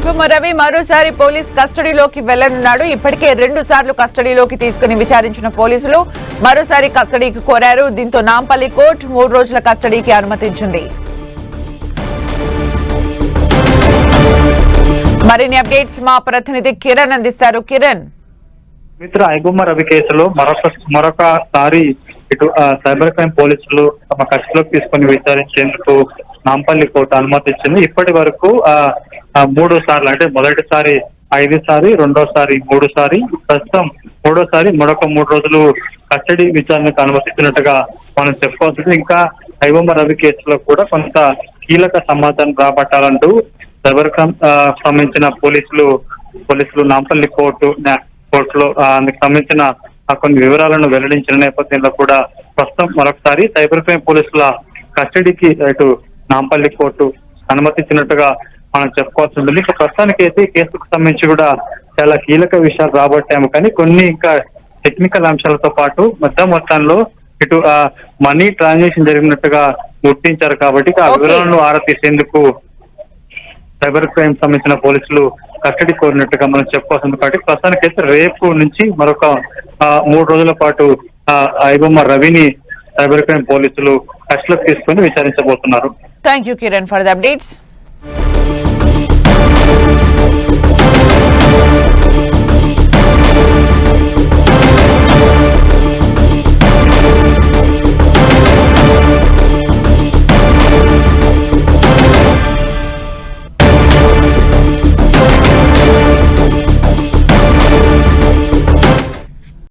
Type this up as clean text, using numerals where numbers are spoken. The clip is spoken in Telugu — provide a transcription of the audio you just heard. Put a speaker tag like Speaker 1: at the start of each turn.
Speaker 1: ఐబొమ్మ రవి మరోసారి పోలీస్ కస్టడీలోకి వెళ్లనున్నాడు. ఇప్పటికే 2 సార్లు కస్టడీలోకి తీసుకుని విచారించిన పోలీసులు మరోసారి కస్టడీకి కోరారు. దీంతో నాంపల్లి కోర్టు 3 రోజుల కస్టడీకి అనుమతించింది. మరిన్ని అప్డేట్స్ మా ప్రతినిధి కిరణ్ అందిస్తారు. కిరణ్,
Speaker 2: మిత్ర ఐబొమ్మ రవి కేసులో మరొకసారి ఇటు సైబర్ క్రైమ్ పోలీసులు తమ కస్టడీలోకి తీసుకుని విచారించేందుకు నాంపల్లి కోర్టు అనుమతించింది. ఇప్పటి వరకు 3 సార్లు, అంటే మొదటిసారి 5 సారి, రెండోసారి 3 సారి, ప్రస్తుతం 3వ సారి మరొక 3 రోజులు కస్టడీ విచారణకు అనుమతించినట్టుగా మనం చెప్పుకోవాల్సింది. ఇంకా ఐబొమ్మ రవి కేసులో కూడా కొంత కీలక సమాచారం రాబట్టాలంటూ సైబర్ క్రైమ్ సంబంధించిన పోలీసులు నాంపల్లి కోర్టులో అందుకు సంబంధించిన కొన్ని వివరాలను వెల్లడించిన నేపథ్యంలో కూడా ప్రస్తుతం మరొకసారి సైబర్ క్రైమ్ పోలీసుల కస్టడీకి ఇటు నాంపల్లి కోర్టు అనుమతించినట్టుగా మనం చెప్పుకోవాల్సి ఉంటుంది. ఇక ప్రస్తుతానికి అయితే కేసుకు సంబంధించి కూడా చాలా కీలక విషయాలు రాబట్టాము, కానీ కొన్ని ఇంకా టెక్నికల్ అంశాలతో పాటు మొత్తంలో ఇటు మనీ ట్రాన్సాక్షన్ జరిగినట్టుగా గుర్తించారు. కాబట్టి ఆ వివరాలను ఆరా తీసేందుకు సైబర్ క్రైమ్ సంబంధించిన పోలీసులు కస్టడీ కోరినట్టుగా మనం చెప్పుకోవాల్సింది. కాబట్టి ప్రస్తుతానికైతే రేపు నుంచి మరొక 3 రోజుల పాటు ఐబొమ్మ రవిని సైబర్ క్రైమ్ పోలీసులు కస్టడీలోకి తీసుకుని విచారించబోతున్నారు.
Speaker 1: Thank you Kiran for the updates.